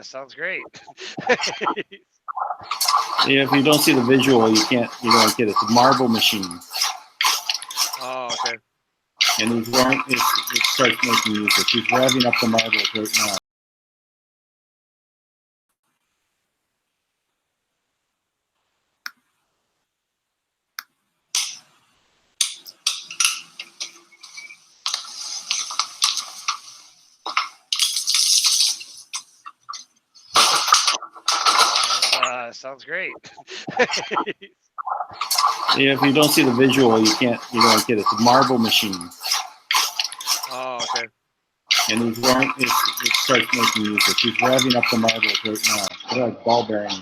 Sounds great. Yeah, if you don't see the visual, you don't get it. It's a marble machine. Oh, okay. And it starts making music. He's revving up the marbles right now. Sounds great. Yeah, if you don't see the visual, you don't get it. It's a marble machine. Oh, okay. And it starts making music. He's revving up the marbles right now. They're like ball bearings.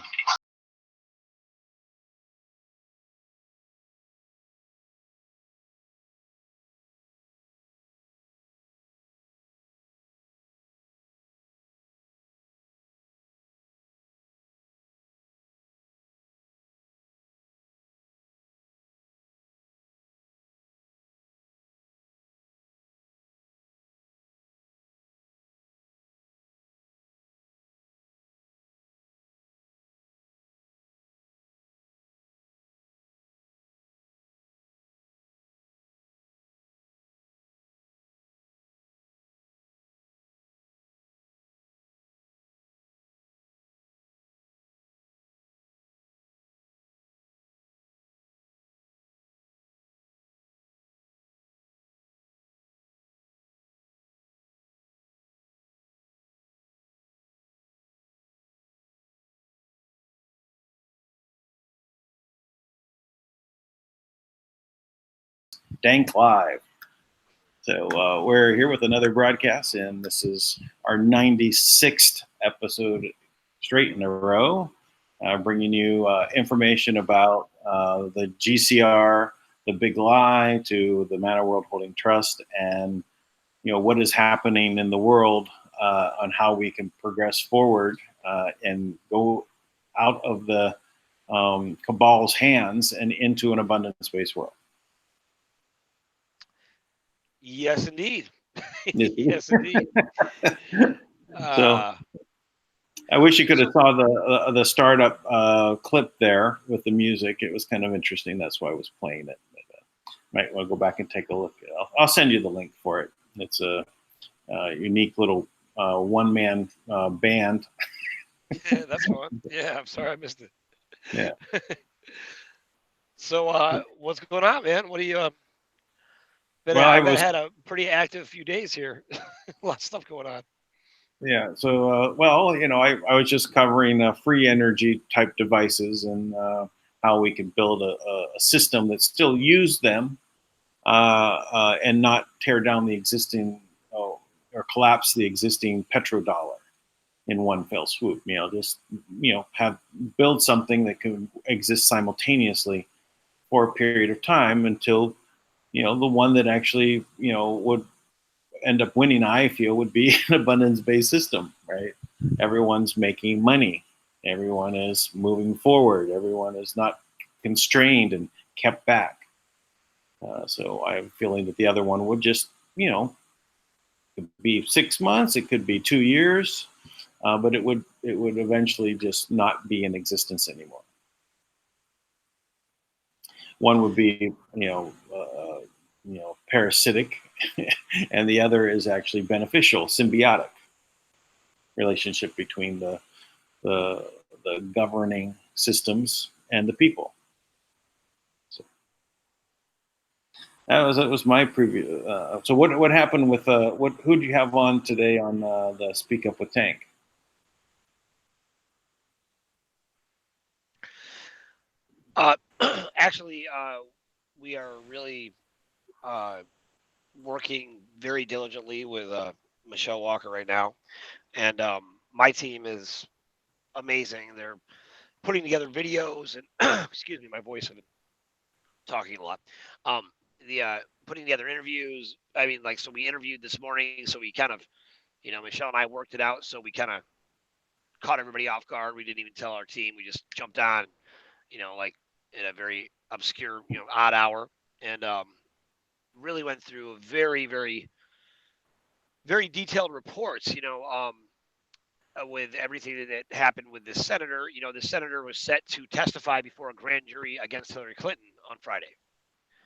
DANK Live. So we're here with another broadcast, and this is our 96th episode straight in a row, bringing you information about the GCR, the big lie, to the Manna World Holding Trust, and what is happening in the world on how we can progress forward and go out of the cabal's hands and into an abundance-based world. Yes, indeed. Yes, indeed. So I wish you could have saw the startup clip there with the music. It was kind of interesting. That's why I was playing it. But, might want to go back and take a look. I'll send you the link for it. It's a unique little one-man band. That's fun. Yeah, I'm sorry I missed it. Yeah. So what's going on, man? What do you Well, I've had a pretty active few days here. A lot of stuff going on. Yeah. So, well, I was just covering free energy type devices and how we can build a system that still use them and not tear down the existing or collapse the existing petrodollar in one fell swoop. Just build something that can exist simultaneously for a period of time until the one that actually would end up winning, I feel, would be an abundance-based system, right? Everyone's making money. Everyone is moving forward. Everyone is not constrained and kept back. So I'm feeling that the other one would just, it could be 6 months, it could be 2 years, but it would eventually just not be in existence anymore. One would be, parasitic, and the other is actually beneficial, symbiotic relationship between the governing systems and the people. So that was my preview. So what happened with who do you have on today on the Speak Up with Tank? Actually, we are really working very diligently with Michaele Walker right now, and my team is amazing. They're putting together videos and excuse me, my voice. I've been talking a lot. The putting together interviews. I mean, so we interviewed this morning, so we kind of, Michaele and I worked it out, so we kind of caught everybody off guard. We didn't even tell our team. We just jumped on, like in a very obscure, odd hour, and really went through a very, very, very detailed reports. with everything that happened with this senator. The senator was set to testify before a grand jury against Hillary Clinton on Friday.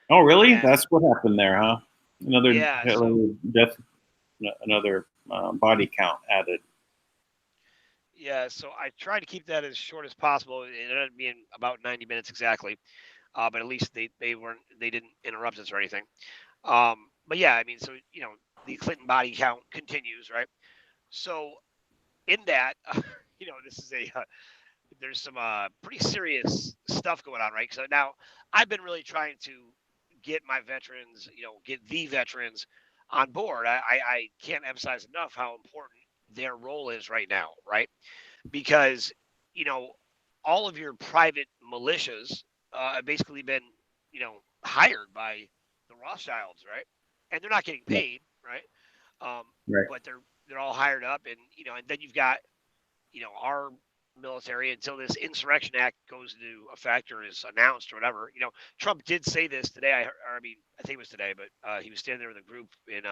Oh, really? And That's what happened there, huh? Another yeah, so Hillary death, another body count added. yeah, so I tried to keep that as short as possible. It ended up being about 90 minutes exactly. But at least they didn't interrupt us or anything. But yeah, I mean, so the Clinton body count continues, right? So in that, this is there's some pretty serious stuff going on, right? So now I've been really trying to get my veterans, get the veterans on board. I can't emphasize enough how important their role is right now, right? Because you know all of your private militias have basically been hired by the Rothschilds, right? And they're not getting Yeah. paid, right? Um, Right. but they're all hired up, and and then you've got our military until this insurrection act goes into effect or is announced or whatever. Trump did say this today. I think it was today, but he was standing there with a group in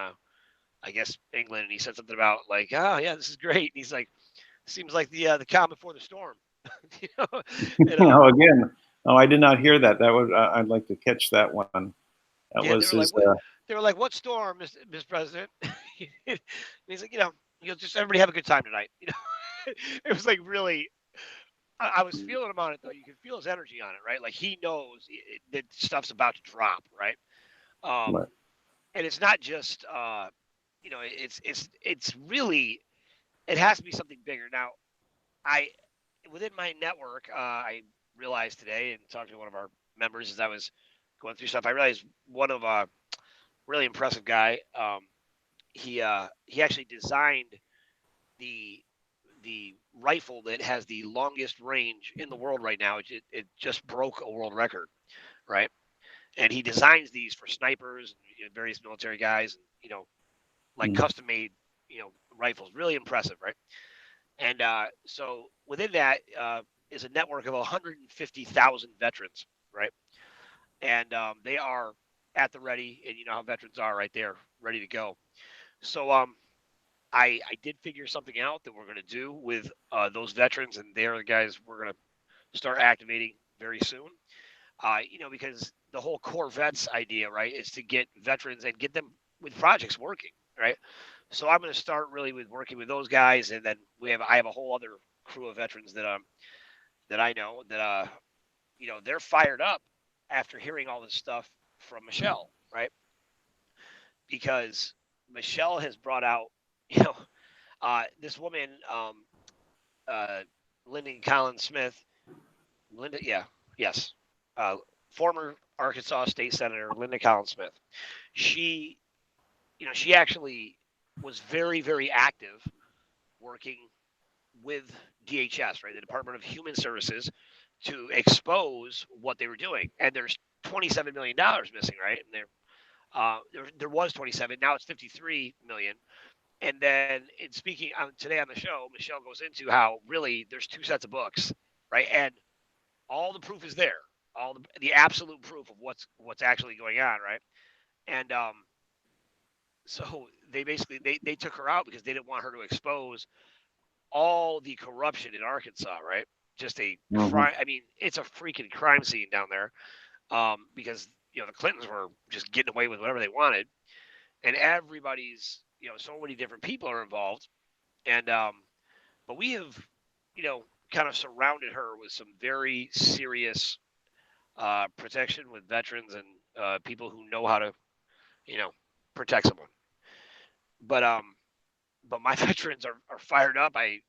I guess England, and he said something about like, oh yeah, this is great. And he's like, seems like the calm before the storm. you know, and Oh, again. Oh, I did not hear that. That would I'd like to catch that one. That yeah, was his. they were like, what storm, Mr. President? And he's like, you'll just everybody have a good time tonight. It was like really. I was feeling him on it though. You can feel his energy on it, right? Like he knows that stuff's about to drop, right? Um, Right. and it's not just, it's really it has to be something bigger. Now, I within my network, I realized today and talking to one of our members as I was going through stuff, I realized one of really impressive guy. He actually designed the the rifle that has the longest range in the world right now. It just broke a world record, right? And he designs these for snipers and various military guys, and like Mm. custom made rifles. Really impressive, right? And so within that is a network of 150,000 veterans, right? And they are at the ready, and you know how veterans are, right there, ready to go. So I did figure something out that we're going to do with those veterans, and they're the guys we're going to start activating very soon. Because the whole core vets idea, right, is to get veterans and get them with projects working, right? So I'm going to start really with working with those guys, and then I have a whole other crew of veterans that I know that they're fired up after hearing all this stuff from Michelle, right? Because Michelle has brought out, you know, this woman, uh, Lyndon Collins Smith, Linda, yeah, yes, uh, former Arkansas State Senator Linda Collins Smith. She, she actually was very, very active working with DHS, right, the Department of Human Services, to expose what they were doing. And there's $27 million missing, right? And there was 27, now it's 53 million. And then in speaking today on the show, Michelle goes into how really there's two sets of books, right? And all the proof is there, all the absolute proof of what's actually going on, right? And so they basically they took her out because they didn't want her to expose all the corruption in Arkansas, right? Just a Hmm. crime. I mean, it's a freaking crime scene down there, because the Clintons were just getting away with whatever they wanted, and everybody's so many different people are involved, and but we have kind of surrounded her with some very serious protection with veterans and people who know how to you know protect someone. But my veterans are fired up. I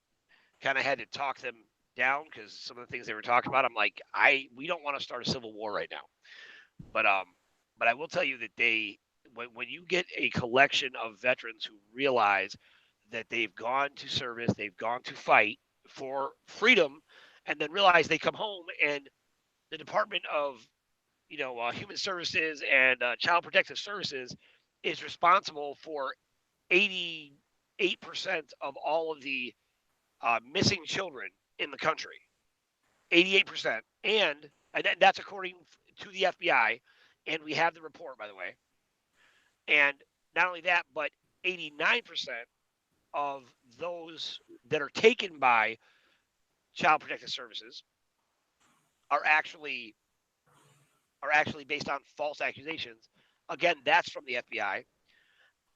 kind of had to talk them down because some of the things they were talking about, I'm like, we don't want to start a civil war right now. But I will tell you that when you get a collection of veterans who realize that they've gone to service, they've gone to fight for freedom, and then realize they come home and the Department of Human Services and Child Protective Services is responsible for 88% of all of the missing children in the country. 88%. And that's according to the FBI. And we have the report, by the way. And not only that, but 89% of those that are taken by Child Protective Services are actually based on false accusations. Again, that's from the FBI,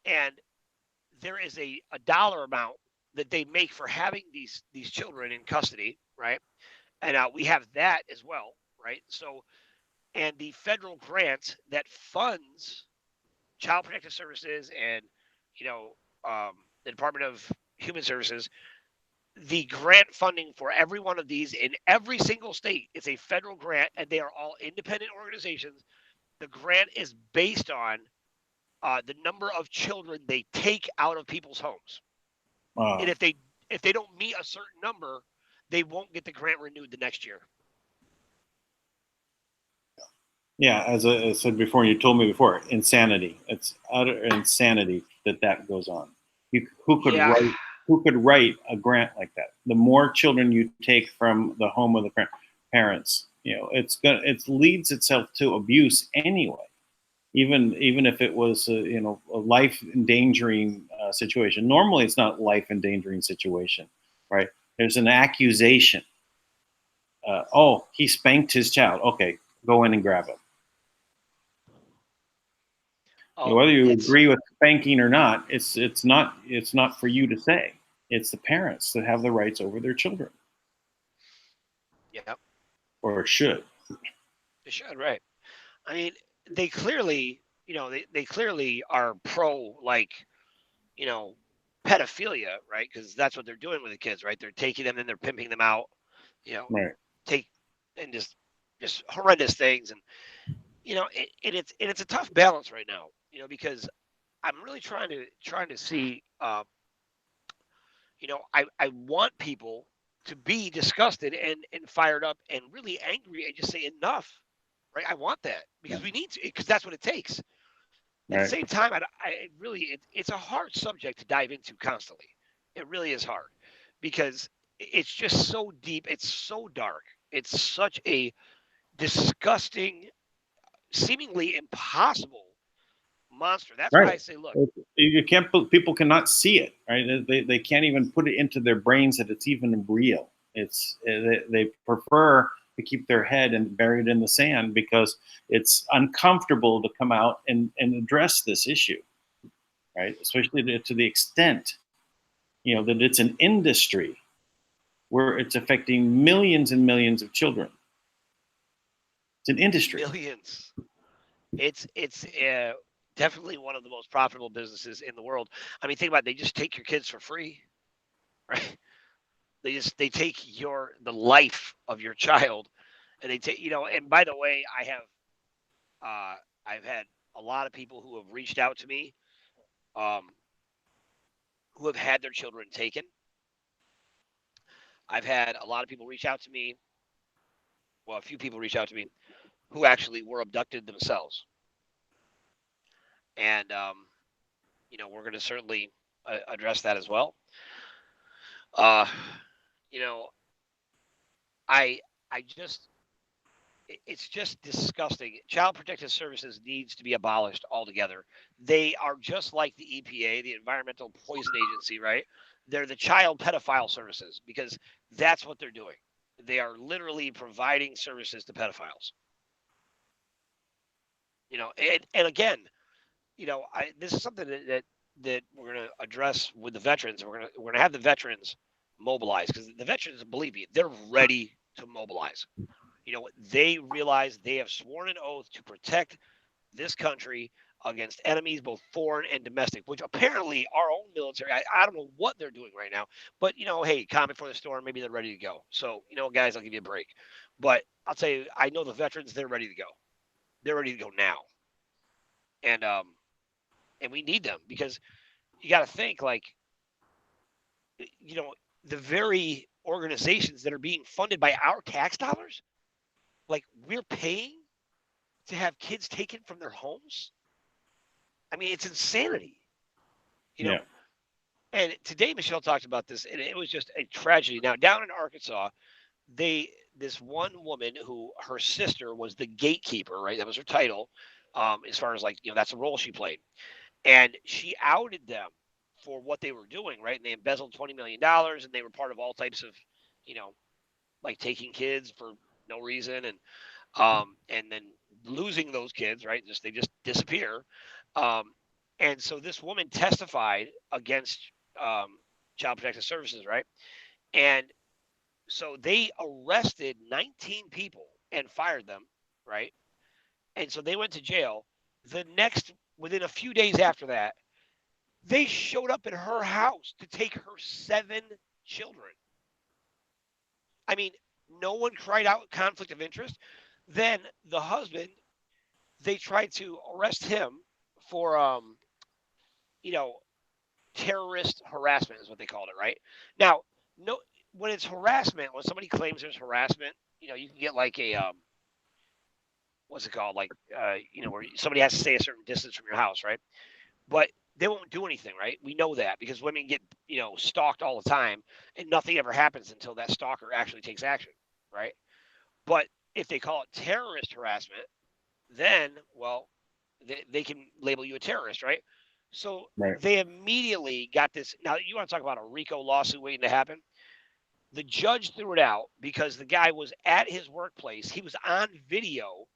and there is a dollar amount that they make for having these children in custody, right? And we have that as well, right? So, and the federal grant that funds Child Protective Services and you know the Department of Human Services, the grant funding for every one of these in every single state is a federal grant, and they are all independent organizations. The grant is based on the number of children they take out of people's homes, and Uh, if they don't meet a certain number, they won't get the grant renewed the next year. yeah, as I said before, you told me before, insanity. It's utter insanity that goes on. Who could Yeah. write? Who could write a grant like that? The more children you take from the home of the parents, it leads itself to abuse anyway. Even if it was a life endangering situation. Normally, it's not life endangering situation, right? There's an accusation. Oh, he spanked his child. Okay, go in and grab him. Oh, Whether you it's agree with spanking or not, it's not for you to say. It's the parents that have the rights over their children, yeah, or should. they should, right? I mean, they clearly, they clearly are pro like, you know, pedophilia, right? Because that's what they're doing with the kids, right? They're taking them and they're pimping them out, you know, Right. take and just horrendous things, and it's a tough balance right now, because I'm really trying to see, I want people to be disgusted and fired up and really angry and just say enough, right? I want that Yeah. because we need to, because that's what it takes. At the Right. same time, it's a hard subject to dive into constantly. It really is hard because it's just so deep. It's so dark. It's such a disgusting, seemingly impossible monster. That's why Right. I say, look, You can't. People cannot see it. Right. They can't even put it into their brains that it's even real. They prefer to keep their head and buried in the sand because it's uncomfortable to come out and address this issue. Right. Especially to the extent that it's an industry where it's affecting millions and millions of children. It's an industry. millions. It's definitely one of the most profitable businesses in the world. I mean, think about it. They just take your kids for free, right? They take the life of your child, and they take And by the way, uh, I've had a lot of people who have reached out to me, um, who have had their children taken. I've had a lot of people reach out to me. Well, a few people reach out to me who actually were abducted themselves, and we're going to certainly address that as well. Uh, you know, I I just it's just disgusting. Child Protective Services needs to be abolished altogether. They are just like the EPA, the Environmental Poison Agency, right? They're the child pedophile services because that's what they're doing. They are literally providing services to pedophiles. And again, this is something that we're going to address with the veterans. We're going to have the veterans mobilize because the veterans, believe me, they're ready to mobilize. They realize they have sworn an oath to protect this country against enemies, both foreign and domestic, which apparently our own military, I don't know what they're doing right now, but, hey, calm before the storm, maybe they're ready to go. So, guys, I'll give you a break. But I'll tell you, I know the veterans, they're ready to go. They're ready to go now. And we need them because you got to think like, you know, the very organizations that are being funded by our tax dollars, like we're paying to have kids taken from their homes. I mean, it's insanity, you know. Yeah. And today, Michelle talked about this, and it was just a tragedy. Now, down in Arkansas, this one woman who her sister was the gatekeeper, right? That was her title, as far as like that's the role she played, and she outed them for what they were doing, right? And they embezzled $20 million, and they were part of all types of, you know, like taking kids for no reason, and then losing those kids, right? They just disappear. Um, and so this woman testified against um, Child Protective Services, right? And so they arrested 19 people and fired them, right? And so they went to jail. Within a few days after that, they showed up at her house to take her 7 children. I mean, no one cried out conflict of interest. Then the husband, they tried to arrest him for, you know, terrorist harassment is what they called it, right? Now, no, when it's harassment, when somebody claims there's harassment, you can get like a, what's it called? Like, where somebody has to stay a certain distance from your house, right? But they won't do anything, right? We know that because women get, stalked all the time and nothing ever happens until that stalker actually takes action, right? But if they call it terrorist harassment, then, well, they can label you a terrorist, right? So Right. they immediately got this. Now, you want to talk about a RICO lawsuit waiting to happen? The judge threw it out because the guy was at his workplace. He was on video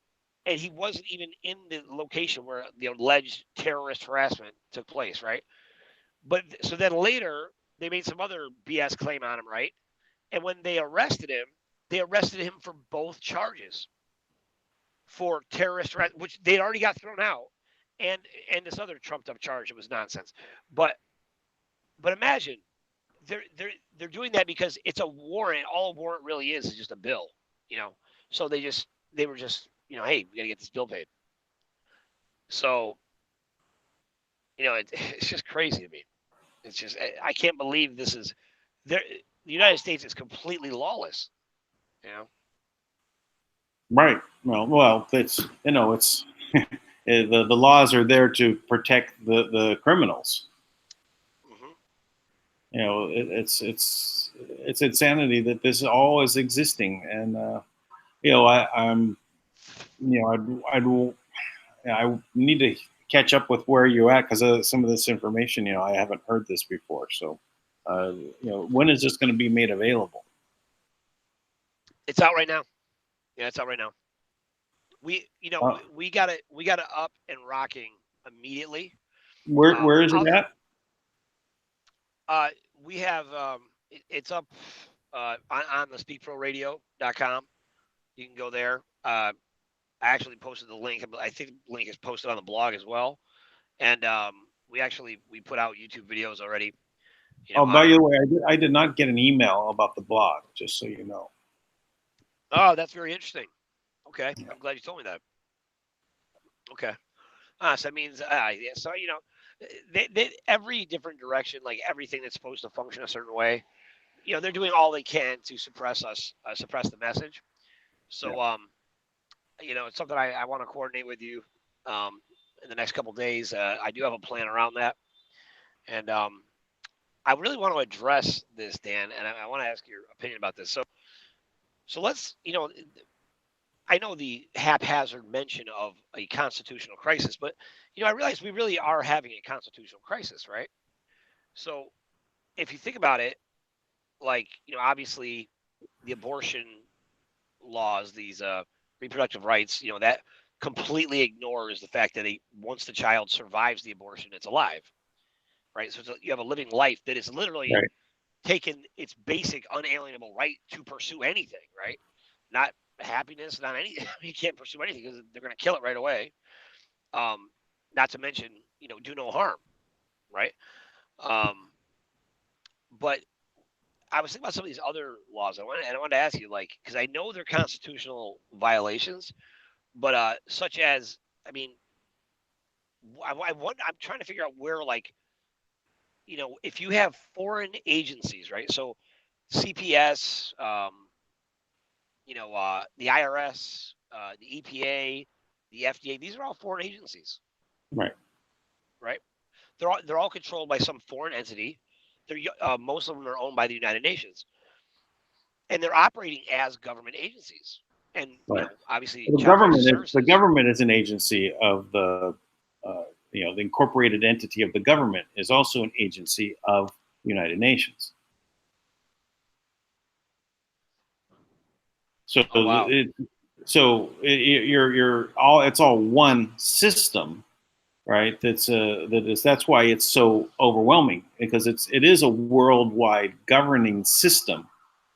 and he wasn't even in the location where the alleged terrorist harassment took place, right? But so then later they made some other BS claim on him, right? And when they arrested him for both charges for terrorist, which they'd already got thrown out, and this other trumped up charge. It was nonsense. But imagine they're doing that because it's a warrant. All a warrant really is just a bill, you know. So they were just, hey, we gotta get this bill paid. So it's just crazy to me. It's just I can't believe this is there. The United States is completely lawless. You know. Right. Well, it's the laws are there to protect the criminals. Hmm. It's insanity that this all is existing, and I'm I need to catch up with where you're at because some of this information, I haven't heard this before. So, when is this going to be made available? It's out right now. Yeah, it's out right now. We you know Uh, we got it up and rocking immediately. where is it I'll at? uh we have it's up on the speakproradio.com. You can go there. I actually posted the link. I think the link is posted on the blog as well. And we put out YouTube videos already. Oh, On by it. the way, I did not get an email about the blog, just so you know. Oh, that's very interesting. Okay, Yeah. I'm glad you told me that. Okay. So that means, yeah. So every different direction, like everything that's supposed to function a certain way, they're doing all they can to suppress the message. Yeah. So, it's something I want to coordinate with you um, in the next couple of days. I do have a plan around that, and I really want to address this, Dan, and I want to ask your opinion about this. So let's, I know the haphazard mention of a constitutional crisis, but I realize we really are having a constitutional crisis, right? So if you think about it, like obviously the abortion laws, these reproductive rights, that completely ignores the fact that once the child survives the abortion, it's alive, right? So you have a living life that is literally Right. taken its basic unalienable right to pursue anything, right? Not happiness, not anything. You can't pursue anything because they're going to kill it right away. Um, Not to mention, do no harm, right? Um, but I was thinking about some of these other laws. I wanted to ask you, like, because I know they're constitutional violations, but such as, I mean, I'm trying to figure out where, like, if you have foreign agencies, right? So CPS, the IRS, the EPA, the FDA. These are all foreign agencies, Right. right? They're all controlled by some foreign entity. Most of them are owned by the United Nations, and they're operating as government agencies. And Right. obviously, The Child Protective government is Services. an agency of the the incorporated entity of the government is also an agency of the United Nations. So Oh wow. you're all, it's all one system, right? That's why it's so overwhelming, because it is a worldwide governing system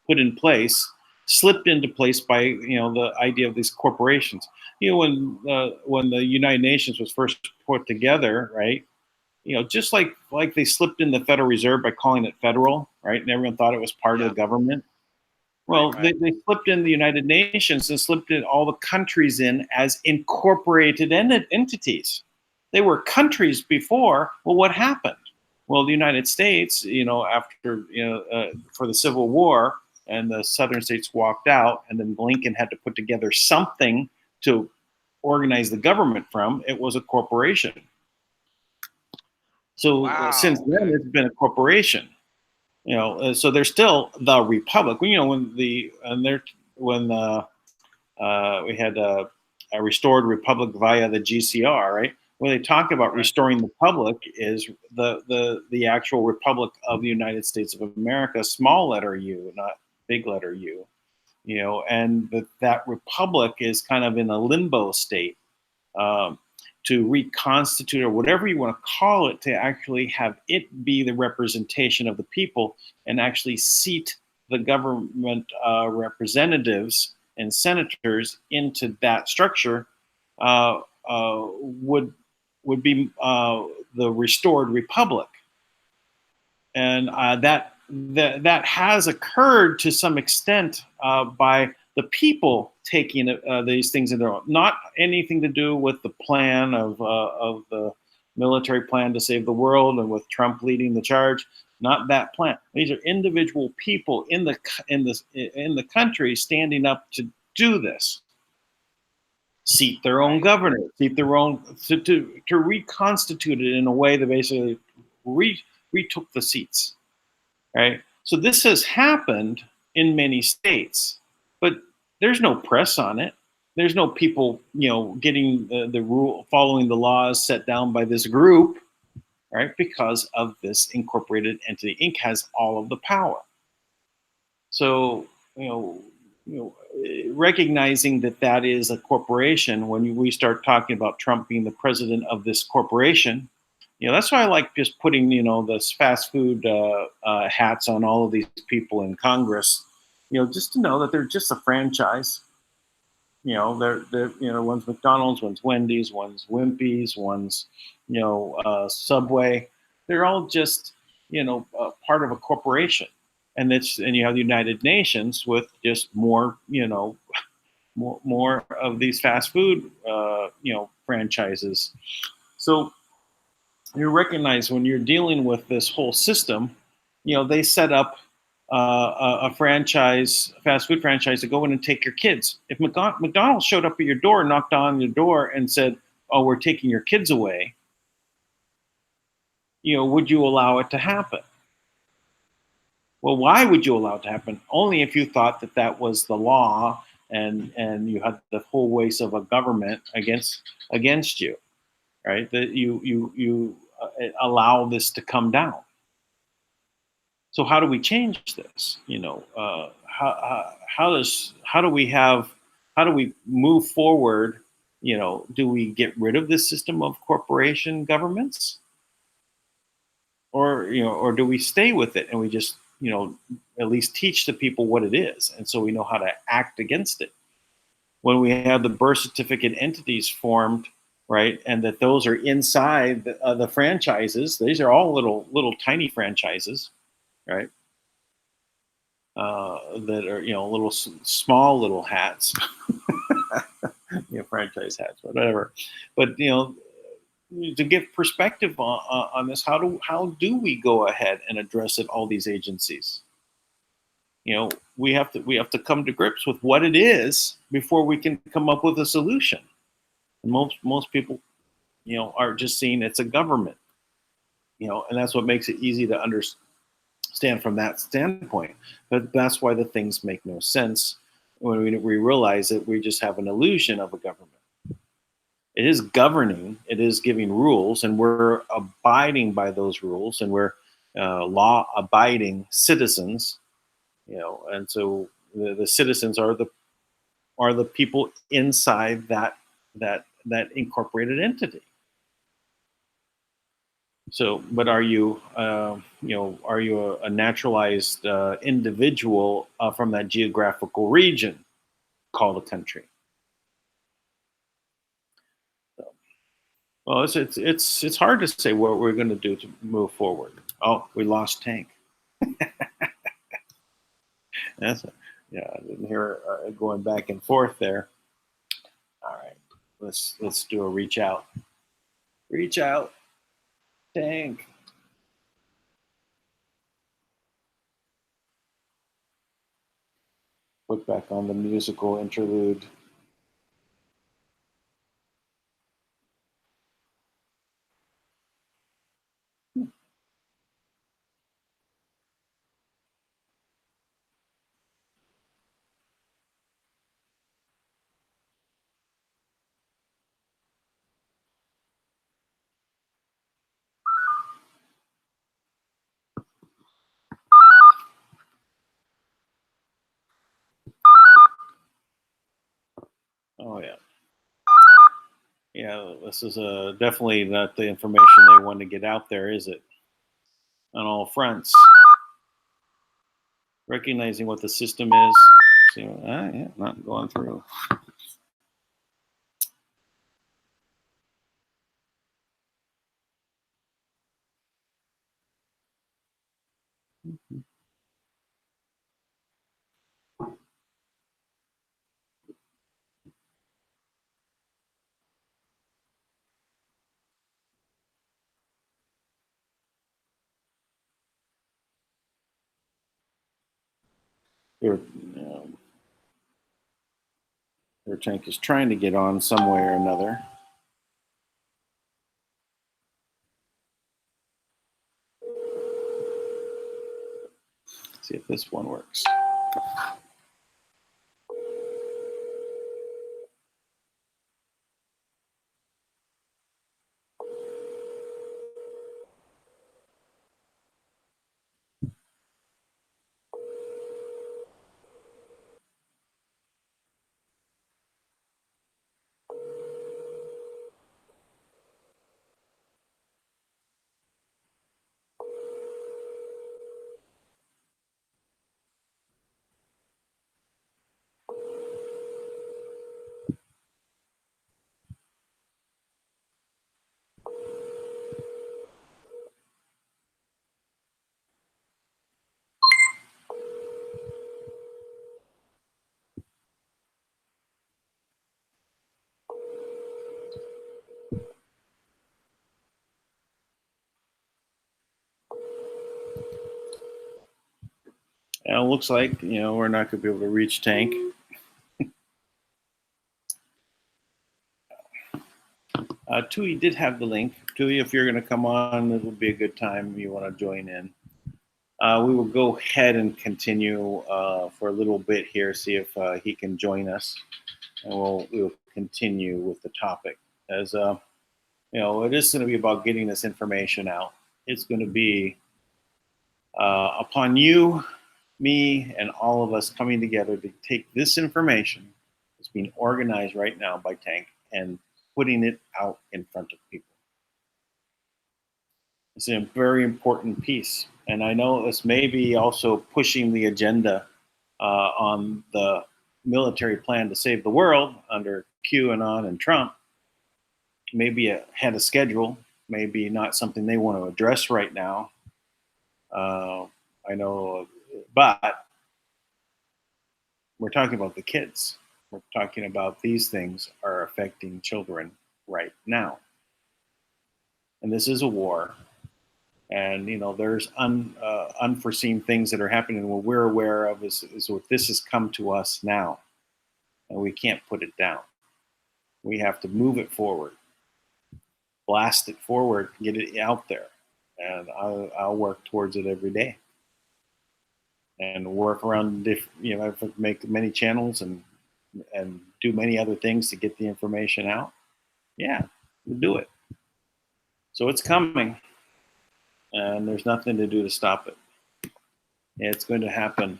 put in place, slipped into place by the idea of these corporations. When the United Nations was first put together, right? Just like they slipped in the Federal Reserve by calling it federal, right? And everyone thought it was part of the government. Well, Right. they slipped in the United Nations and slipped in all the countries in as incorporated entities. They were countries before. Well, what happened? Well, the United States, after for the Civil War, and the Southern states walked out, and then Lincoln had to put together something to organize the government from. It was a corporation. So since Wow. then, Okay. it's been a corporation. So they're still the republic. When we had a restored republic via the GCR, right? When they talk about Right. restoring the public, is the actual republic of the United States of America, small letter U, not big letter U. And that republic is kind of in a limbo state. To reconstitute, or whatever you want to call it, to actually have it be the representation of the people and actually seat the government representatives and senators into that structure, uh, would be the restored republic. And that has occurred to some extent by the people taking these things in their own. Not anything to do with the plan of the military plan to save the world, and with Trump leading the charge. Not that plan. These are individual people in the country standing up to do this. Seat their own governor, seat their own to reconstitute it in a way that basically retook the seats. Right? So this has happened in many states, but there's no press on it. There's no people, getting the rule, following the laws set down by this group, right? Because of this incorporated entity. Inc. has all of the power. So, recognizing that is a corporation, when we start talking about Trump being the president of this corporation, that's why I like just putting, this fast food hats on all of these people in Congress, just to know that they're just a franchise. They're one's McDonald's, one's Wendy's, one's Wimpy's, one's, Subway. They're all just, part of a corporation. And you have the United Nations with just more, more of these fast food, franchises. So you recognize, when you're dealing with this whole system, they set up a fast food franchise, to go in and take your kids. If McDonald's showed up at your door, knocked on your door, and said, "Oh, we're taking your kids away," would you allow it to happen? Well, why would you allow it to happen? Only if you thought that was the law, and you had the whole waste of a government against you, right? That you allow this to come down. So how do we change this? How do we move forward? Do we get rid of this system of corporation governments, or do we stay with it, and we just at least teach the people what it is, and so we know how to act against it? When we have the birth certificate entities formed, right, and that those are inside the franchises, these are all little tiny franchises, right? That are little small little hats, franchise hats, whatever. But to give perspective on this, how do we go ahead and address it? All these agencies, we have to come to grips with what it is before we can come up with a solution. And most people, are just seeing it's a government, and that's what makes it easy to understand from that standpoint. But that's why the things make no sense when we realize that we just have an illusion of a government. It is governing. It is giving rules, and we're abiding by those rules, and we're law-abiding citizens. And so the citizens are the people inside that incorporated entity. So, but are you, are you a naturalized individual from that geographical region called a country? So, well, it's hard to say what we're going to do to move forward. Oh, we lost Tank. That's yeah. I didn't hear going back and forth there. All right, let's do a reach out. Reach out, Tank. Put back on the musical interlude. Oh yeah. Yeah, this is definitely not the information they want to get out there, is it? On all fronts. Recognizing what the system is. See, yeah, not going through. Your, um, your tank is trying to get on some way or another. See if this one works. And it looks like we're not going to be able to reach Tank. Tui did have the link. Tui, if you're going to come on, it would be a good time. You want to join in. We will go ahead and continue for a little bit here, see if he can join us, and we'll continue with the topic. As it is going to be about getting this information out. It's going to be upon you, me, and all of us coming together to take this information that's being organized right now by Tank and putting it out in front of people. It's a very important piece. And I know this may be also pushing the agenda on the military plan to save the world under QAnon and Trump. Maybe ahead of schedule, maybe not something they want to address right now. I know, but we're talking about the kids. We're talking about these things are affecting children right now. And this is a war. And there's unforeseen things that are happening. What we're aware of is what this has come to us now, and we can't put it down. We have to move it forward, blast it forward, get it out there, and I'll work towards it every day, and work around make many channels and do many other things to get the information out. Yeah, we'll do it. So it's coming, and there's nothing to do to stop it. It's going to happen.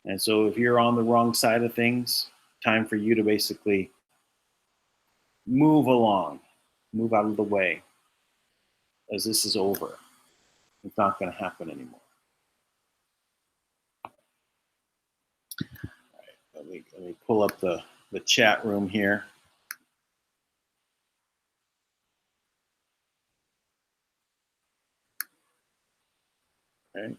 And so if you're on the wrong side of things, time for you to basically move along, move out of the way, as this is over. It's not going to happen anymore. All right, let me pull up the chat room here. Okay.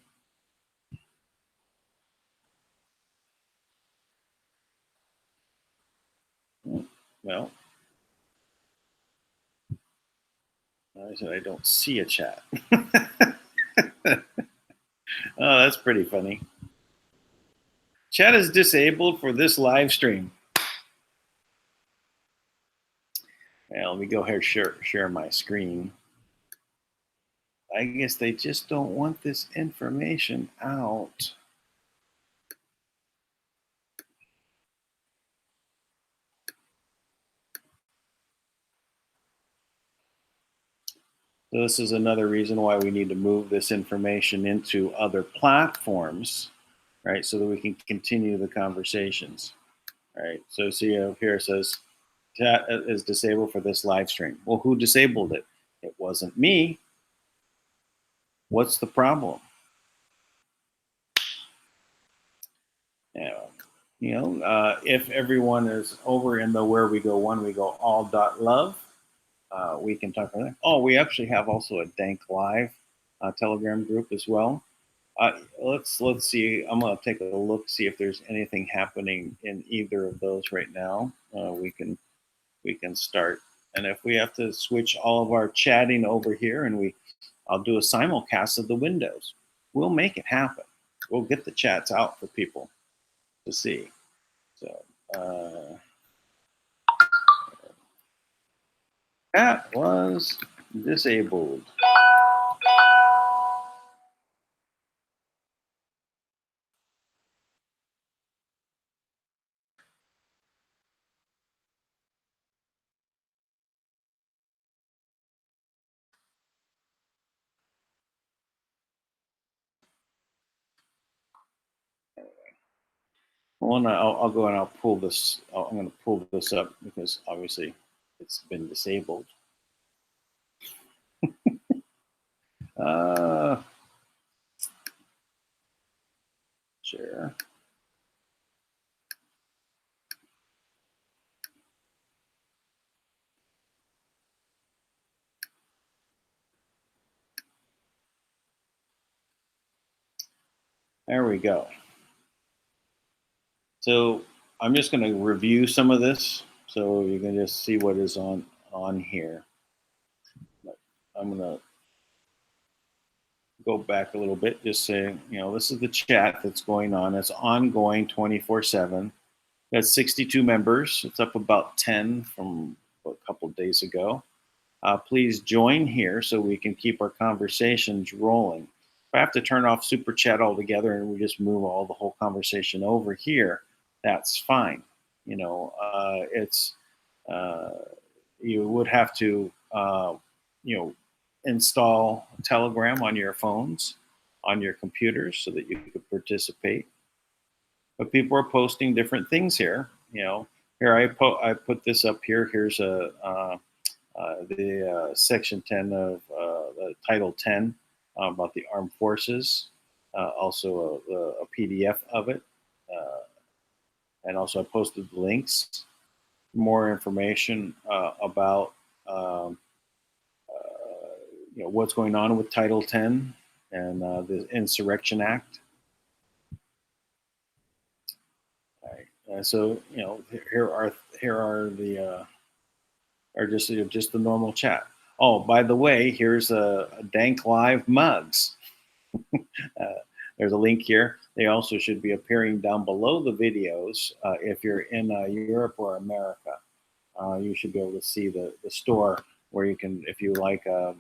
Well, I said I don't see a chat. Oh, that's pretty funny. Chat is disabled for this live stream. Well, let me go ahead and share my screen. I guess they just don't want this information out. So this is another reason why we need to move this information into other platforms, right? So that we can continue the conversations, right? So see here it says, chat is disabled for this live stream. Well, who disabled it? It wasn't me. What's the problem? If everyone is over in the where we go one, we go all.love, we can talk about that. Oh, we actually have also a DANK Live Telegram group as well. Let's see. I'm gonna take a look, see if there's anything happening in either of those right now. We can start, and if we have to switch all of our chatting over here, and I'll do a simulcast of the windows. We'll make it happen. We'll get the chats out for people to see. So that was disabled. Well, I'll go and I'll pull this. I'm going to pull this up because obviously it's been disabled. Share. There we go. So I'm just going to review some of this so you can just see what is on here. But I'm going to go back a little bit, just saying, this is the chat that's going on. It's ongoing 24/7. That's 62 members. It's up about 10 from a couple days ago. Please join here so we can keep our conversations rolling. If I have to turn off Super Chat altogether and we just move all the whole conversation over here, that's fine. It's you would have to install Telegram on your phones, on your computers, so that you could participate. But people are posting different things here. Here I put this up here. Here's the Section 10 of the Title 10 about the armed forces. Also a PDF of it, and also I posted the links. More information about what's going on with Title 10 and the Insurrection Act. All right. So here are the or just the normal chat. Oh, by the way, here's a DANK Live mugs. There's a link here. They also should be appearing down below the videos. If you're in Europe or America, you should be able to see the store where you can, if you like a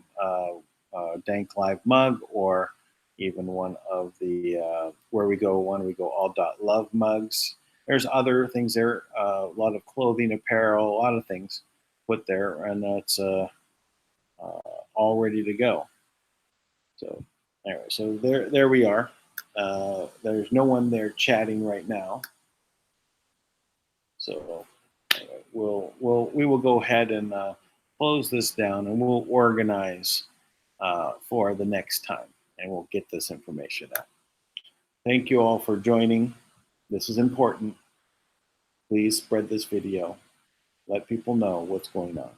DANK Live mug, or even one of the where we go all.love mugs. There's other things there, a lot of clothing, apparel, a lot of things. put there, and it's all ready to go. So anyway, so there we are. There's no one there chatting right now. So anyway, we will go ahead and close this down, and we'll organize for the next time, and we'll get this information out. Thank you all for joining. This is important. Please spread this video. Let people know what's going on.